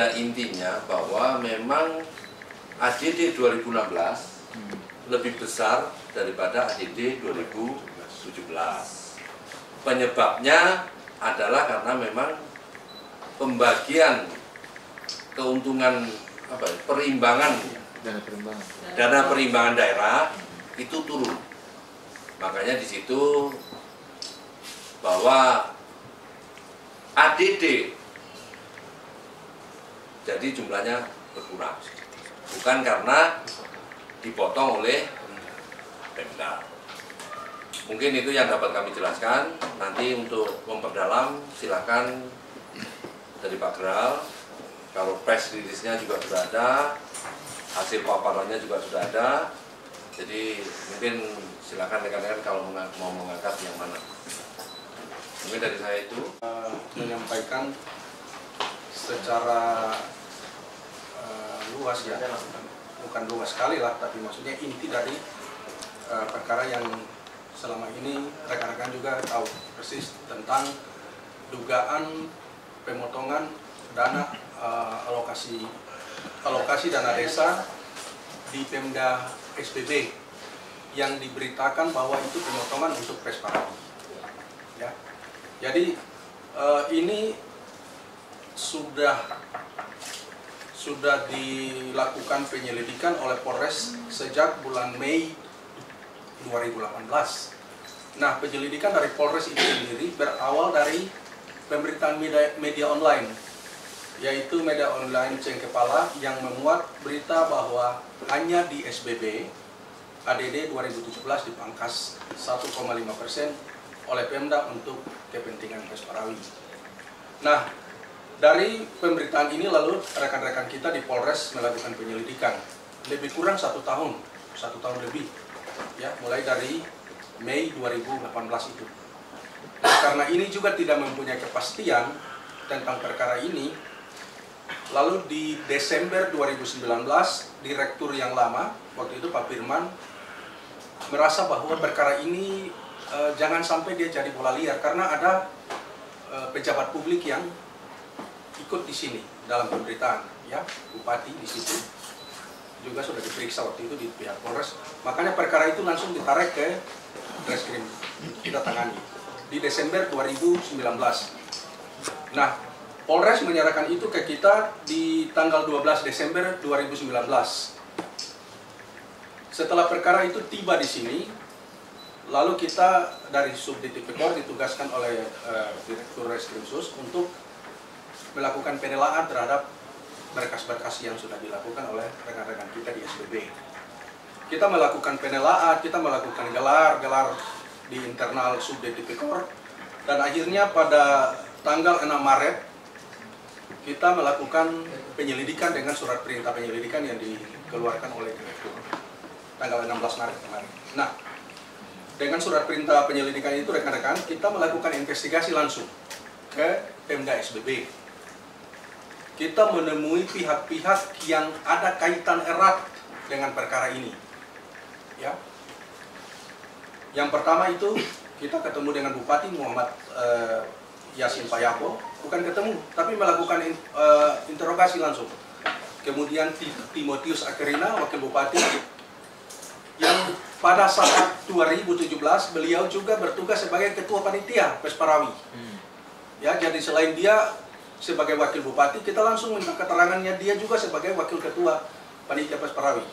pada intinya bahwa memang ADD 2016 lebih besar daripada ADD 2017. Penyebabnya adalah karena memang pembagian keuntungan perimbangan dana perimbangan daerah itu turun. Makanya di situ bahwa ADD jadi jumlahnya berkurang, bukan karena dipotong oleh Pemda. Mungkin itu yang dapat kami jelaskan. Nanti untuk memperdalam silakan dari Pak Geral. Kalau press release-nya juga sudah ada, hasil paparannya juga sudah ada. Jadi mungkin silakan rekan-rekan kalau mau mengangkat yang mana. Mungkin dari saya itu menyampaikan secara luas ya, bukan luas sekali lah, tapi maksudnya inti dari perkara yang selama ini rekan-rekan juga tahu persis tentang dugaan pemotongan dana alokasi dana desa di Pemda SBB yang diberitakan bahwa itu pemotongan untuk Pes Parawi. Ya, jadi ini sudah dilakukan penyelidikan oleh Polres sejak bulan Mei 2018. Nah, penyelidikan dari Polres itu sendiri berawal dari pemberitaan media online, yaitu media online Ceng Kepala yang memuat berita bahwa hanya di SBB ADD 2017 dipangkas 1,5% oleh Pemda untuk kepentingan Pes Parawi. Nah, dari pemberitaan ini lalu rekan-rekan kita di Polres melakukan penyelidikan lebih kurang 1 tahun lebih, ya, mulai dari Mei 2018 itu. Nah, karena ini juga tidak mempunyai kepastian tentang perkara ini, lalu di Desember 2019 direktur yang lama waktu itu Pak Firman merasa bahwa perkara ini jangan sampai dia jadi bola liar, karena ada pejabat publik yang ikut di sini dalam pemberitaan, ya, bupati di situ juga sudah diperiksa waktu itu di pihak Polres. Makanya perkara itu langsung ditarik ke Reskrim, kita tangani di Desember 2019. Nah, Polres menyerahkan itu ke kita di tanggal 12 Desember 2019. Setelah perkara itu tiba di sini, lalu kita dari Subdit Tipikor ditugaskan oleh Direktur Reskrimsus untuk melakukan penelaan terhadap berkas-berkas yang sudah dilakukan oleh rekan-rekan kita di SBB. Kita melakukan penelaan, kita melakukan gelar di internal Subdit Tipikor, dan akhirnya pada tanggal 6 Maret kita melakukan penyelidikan dengan surat perintah penyelidikan yang dikeluarkan oleh Direktur tanggal 16 Maret kemarin. Nah, dengan surat perintah penyelidikan itu rekan-rekan kita melakukan investigasi langsung ke Pemda SBB. Kita menemui pihak-pihak yang ada kaitan erat dengan perkara ini. Ya. Yang pertama itu kita ketemu dengan Bupati Muhammad Yasin Payako, bukan ketemu, tapi melakukan interogasi langsung. Kemudian Timotius Akerina, Wakil Bupati, yang pada saat 2017 beliau juga bertugas sebagai Ketua Panitia Pes Parawi. Ya, jadi selain dia sebagai Wakil Bupati, kita langsung minta keterangannya dia juga sebagai Wakil Ketua Panitia Pes Parawi.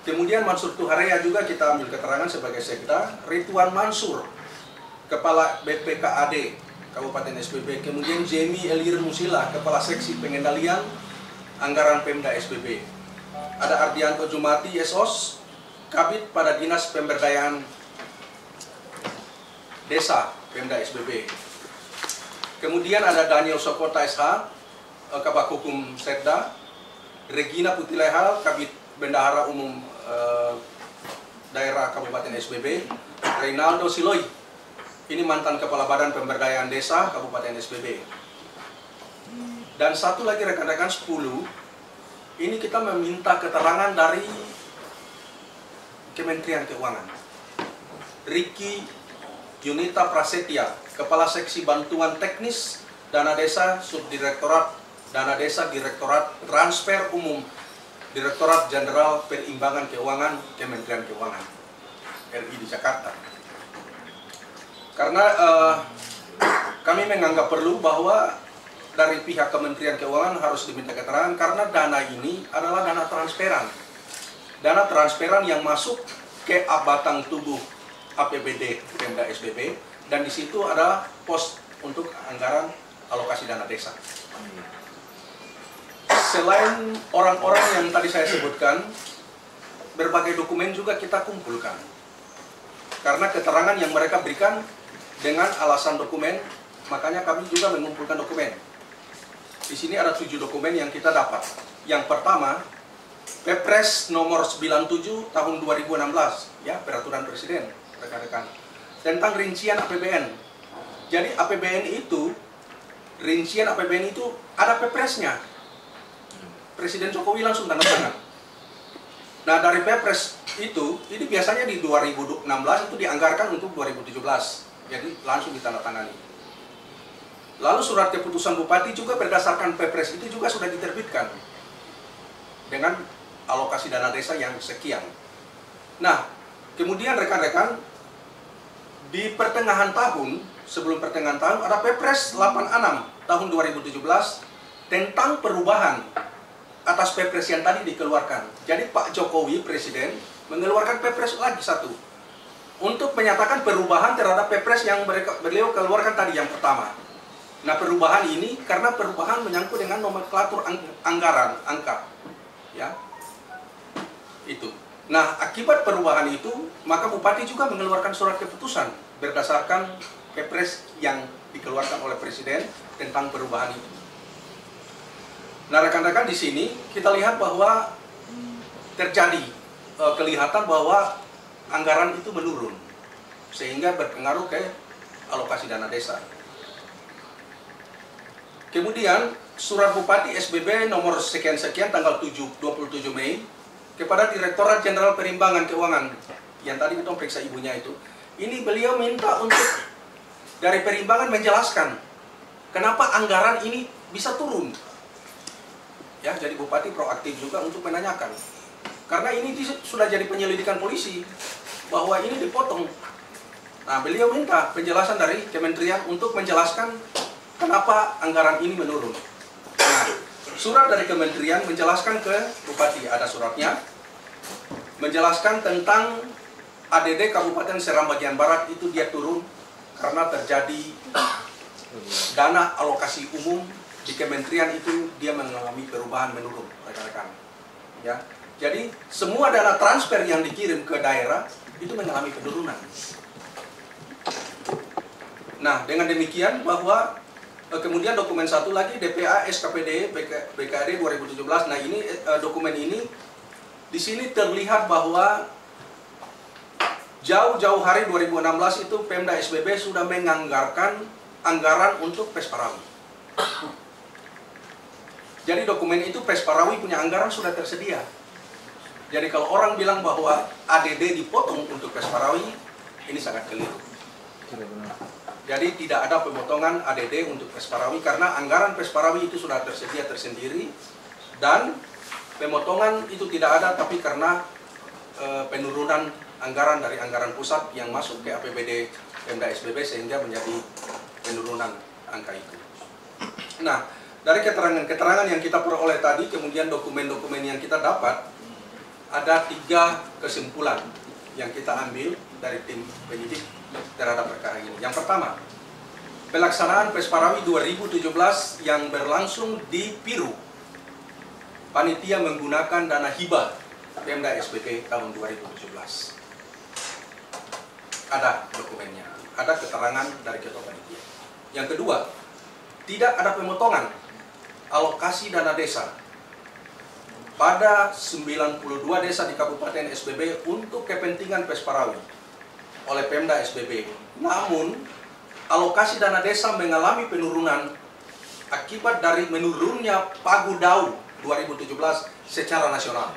Kemudian Mansur Tuhareya juga kita ambil keterangan sebagai Sekda. Ridwan Mansur, Kepala BPKAD Kabupaten SBB. Kemudian Jemi Elir Musila, Kepala Seksi Pengendalian Anggaran Pemda SBB. Ada Ardianto Jumati, SOS, Kabid pada Dinas Pemberdayaan Desa Pemda SBB. Kemudian ada Daniel Sokota SH, Kabak Hukum Sekda. Regina Putilehal, Kabid Bendahara Umum Daerah Kabupaten SBB. Reynaldo Siloi, ini mantan Kepala Badan Pemberdayaan Desa Kabupaten SBB. Dan satu lagi rekan-rekan 10, ini kita meminta keterangan dari Kementerian Keuangan. Riki Yunita Prasetya, Kepala Seksi Bantuan Teknis Dana Desa Subdirektorat dana desa Direktorat Transfer Umum Direktorat Jenderal Perimbangan Keuangan Kementerian Keuangan RI di Jakarta. Karena kami menganggap perlu bahwa dari pihak Kementerian Keuangan harus diminta keterangan karena dana ini adalah dana transferan. Dana transferan yang masuk ke batang tubuh APBD Pemda SBB, dan di situ ada pos untuk anggaran alokasi dana desa. Selain orang-orang yang tadi saya sebutkan, berbagai dokumen juga kita kumpulkan. Karena keterangan yang mereka berikan dengan alasan dokumen, makanya kami juga mengumpulkan dokumen. Di sini ada 7 dokumen yang kita dapat. Yang pertama, Perpres nomor 97 tahun 2016, ya, peraturan presiden, rekan-rekan, tentang rincian APBN. Jadi APBN itu, rincian APBN itu ada Perpresnya. Presiden Jokowi langsung tanda tangan. Nah, dari Perpres itu, ini biasanya di 2016 itu dianggarkan untuk 2017. Jadi langsung ditandatangani. Lalu surat keputusan Bupati juga berdasarkan Perpres itu juga sudah diterbitkan dengan alokasi dana desa yang sekian. Nah, kemudian rekan-rekan, di pertengahan tahun, sebelum pertengahan tahun, ada Perpres 86 tahun 2017 tentang perubahan atas Perpres yang tadi dikeluarkan. Jadi Pak Jokowi, Presiden, mengeluarkan Perpres lagi satu untuk menyatakan perubahan terhadap Perpres yang beliau keluarkan tadi yang pertama. Nah, perubahan ini karena perubahan menyangkut dengan nomenklatur anggaran, angka, ya, itu. Nah, akibat perubahan itu, maka Bupati juga mengeluarkan surat keputusan berdasarkan Perpres yang dikeluarkan oleh Presiden tentang perubahan itu. Nah, rekan-rekan, di sini kita lihat bahwa terjadi kelihatan bahwa anggaran itu menurun, sehingga berpengaruh ke alokasi dana desa. Kemudian, surat Bupati SBB nomor sekian-sekian tanggal 27 Mei kepada Direktorat Jenderal Perimbangan Keuangan, yang tadi kita periksa ibunya itu, ini beliau minta untuk dari perimbangan menjelaskan kenapa anggaran ini bisa turun. Ya, jadi Bupati proaktif juga untuk menanyakan. Karena ini sudah jadi penyelidikan polisi bahwa ini dipotong. Nah, beliau minta penjelasan dari Kementerian untuk menjelaskan kenapa anggaran ini menurun. Nah, surat dari Kementerian menjelaskan ke Bupati, ada suratnya, menjelaskan tentang ADD Kabupaten Seram bagian Barat itu dia turun karena terjadi dana alokasi umum di Kementerian itu dia mengalami perubahan menurun, rekan-rekan. Ya, jadi semua dana transfer yang dikirim ke daerah itu mengalami penurunan. Nah, dengan demikian bahwa kemudian dokumen satu lagi DPA SKPD BKD 2017. Nah, ini dokumen ini di sini terlihat bahwa jauh-jauh hari 2016 itu Pemda SBB sudah menganggarkan anggaran untuk Pesparawi. Jadi dokumen itu Pesparawi punya anggaran sudah tersedia. Jadi kalau orang bilang bahwa ADD dipotong untuk Pesparawi, ini sangat keliru. Jadi tidak ada pemotongan ADD untuk Pesparawi karena anggaran Pesparawi itu sudah tersedia tersendiri, dan pemotongan itu tidak ada tapi karena penurunan anggaran dari anggaran pusat yang masuk ke APBD Pemda SBB sehingga menjadi penurunan angka itu. Nah, dari keterangan-keterangan yang kita peroleh tadi, kemudian dokumen-dokumen yang kita dapat, ada 3 kesimpulan yang kita ambil dari tim penyidik terhadap perkara ini. Yang pertama, pelaksanaan Pesparawi 2017 yang berlangsung di Piru, panitia menggunakan dana hibah Pemda SBB tahun 2017. Ada dokumennya, ada keterangan dari ketua panitia. Yang kedua, tidak ada pemotongan alokasi dana desa pada 92 desa di Kabupaten SBB untuk kepentingan Pesparawi oleh Pemda SBB. Namun, alokasi dana desa mengalami penurunan akibat dari menurunnya Pagu Dau 2017 secara nasional.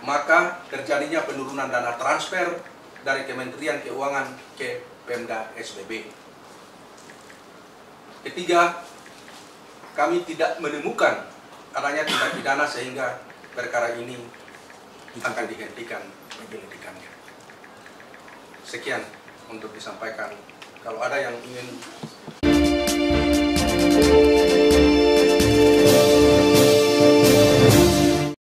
Maka terjadinya penurunan dana transfer dari Kementerian Keuangan ke Pemda SBB. Ketiga, kami tidak menemukan adanya tindak pidana sehingga perkara ini akan dihentikan penyelidikannya. Sekian untuk disampaikan. Kalau ada yang ingin